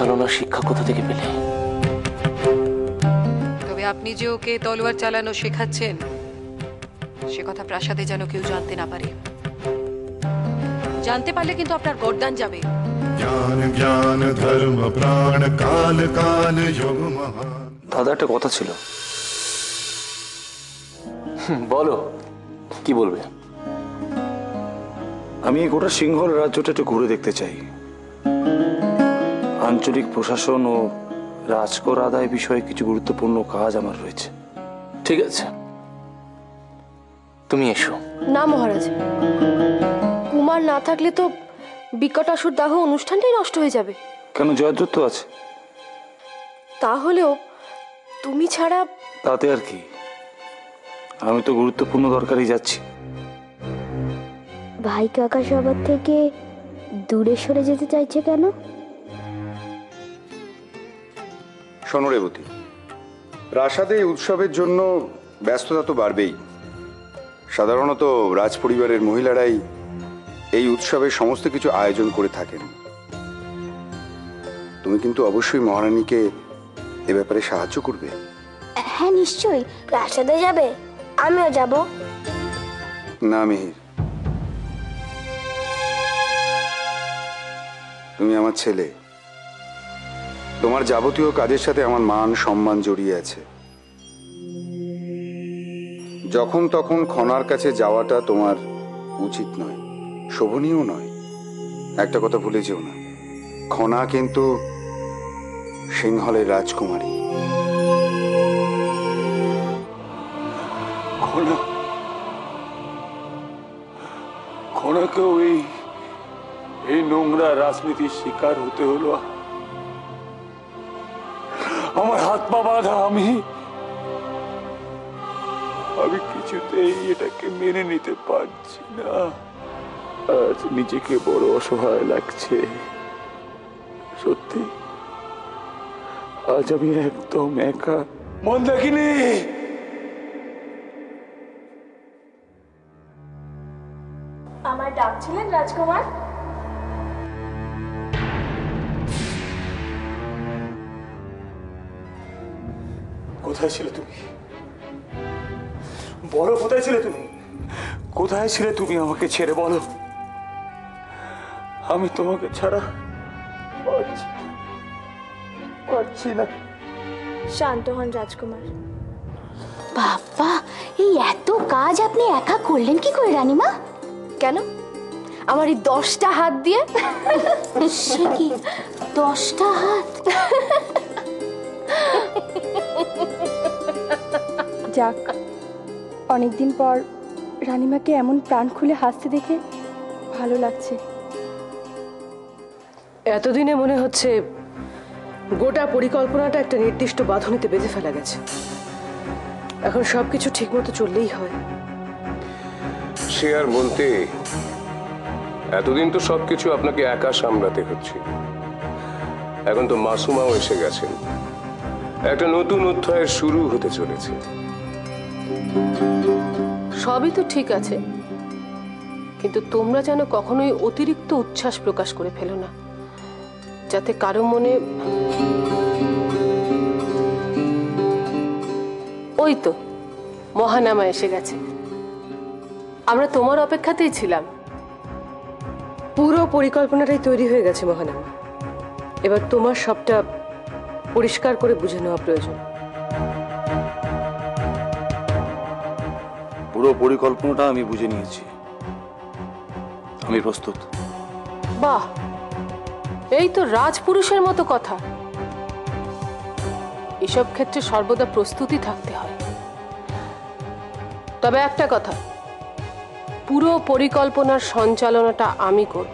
চালানোর শিক্ষা কোথা থেকে পেলে? তবে আপনি যে ওকে তলোয়ার চালানো শেখাচ্ছেন সে কথা প্রাসাদে যেন কেউ জানতে না পারে। জানতে পারলে কিন্তু আপনার গর্দান যাবে। জ্ঞান জ্ঞান ধর্ম প্রাণ কাল কাল যোগ মহান। দাদা একটা কথা ছিল, বলো কি বলবে? আমি গোটা সিংহল রাজ্যটা একটু ঘুরে দেখতে চাই। আঞ্চলিক প্রশাসন ও রাজকর আদায় বিষয়ে কিছু গুরুত্বপূর্ণ কাজ আমার রয়েছে। ঠিক আছে, তুমি এসো। না মহারাজ, কুমার না থাকলে তো বিকটাসুর দাহ অনুষ্ঠানটাই নষ্ট হয়ে যাবে। কেন, জয়দ্রথ তো আছে। তাহলেও তুমি ছাড়া। তাতে আর কি, আমি তো গুরুত্বপূর্ণ দরকারই যাচ্ছি। ভাই কাকা সবার থেকে দূরে সরে যেতে চাইছে কেন? শোনো রেবতী, প্রাসাদে উৎসবের জন্য ব্যস্ততা তো বাড়বেই। সাধারণত রাজ পরিবারের মহিলারাই এই উৎসবের সমস্ত কিছু আয়োজন করে থাকেন। তুমি কিন্তু অবশ্যই মহারানীকে এ ব্যাপারে সাহায্য করবে। হ্যাঁ নিশ্চয়ই, প্রাসাদে যাবে, আমিও যাব। না মিহির, তুমি আমার ছেলে, তোমার যাবতীয় কাজের সাথে আমার মান সম্মান জড়িয়ে আছে। যখন তখন খনার কাছে যাওয়াটা তোমার উচিত নয়, শোভনীয় নয়। একটা কথা ভুলে যেও না, খনা কিন্তু সিংহলের রাজকুমারী। খনাকেও এই নোংরা রাজনীতির শিকার হতে হলো। আমার হাত পা বাঁধা। আমি কিছুতেই এটাকে মেনে নিতে পারছি না। আজ নিজেকে বড় অসহায় লাগছে। সত্যি আজ আমি একদম একা। মন্দাকিনী, আমায় ডাকছিলেন রাজকুমার? কোথায় ছিলে তুমি? বলো, কোথায় ছিলে তুমি? কোথায় ছিলে তুমি? আমাকে ছেড়ে বলো। আমি তোমাকে ছাড়া পারছি না। শান্ত হন রাজকুমার। বাবা, এই এত কাজ আপনি একা করলেন কি করে রানীমা? কেন, আমার এই 10টা হাত দিয়ে? সে কি 10টা হাত? যাক, অনেকদিন পর রানীমাকে এমন প্রাণ খুলে হাসতে দেখে ভালো লাগছে। এতদিনে মনে হচ্ছে গোটা পরিকল্পনাটা একটা নির্দিষ্ট বাঁধনিতে বেঁধে ফেলা গেছে। এখন সবকিছু ঠিক মতো চললেই হয়। সে আর বলতে, এতদিন তো সবকিছু আপনাকে একা সামলাতে হচ্ছে। এখন তো মাসুমাও এসে গেছেন, একটা নতুন অধ্যায়ের শুরু হতে চলেছে। সবই তো ঠিক আছে, কিন্তু তোমরা যেন কখনোই অতিরিক্ত উচ্ছ্বাস প্রকাশ করে ফেলো না, যাতে কারো মনে। ওই তো মহানামা এসে গেছে। আমরা তোমার অপেক্ষাতেই ছিলাম। পুরো পরিকল্পনাটাই তৈরি হয়ে গেছে মহানামা। এবার তোমার সবটা পরিষ্কার করে বুঝে নেওয়া প্রয়োজন। পুরো পরিকল্পনাটা আমি বুঝে নিয়েছি, আমি প্রস্তুত। বাহ, এই তো রাজপুরুষের মতো কথা। এসব ক্ষেত্রে সর্বদা প্রস্তুতি থাকতে হয়। তবে একটা কথা, পুরো পরিকল্পনার সঞ্চালনাটা আমি করব।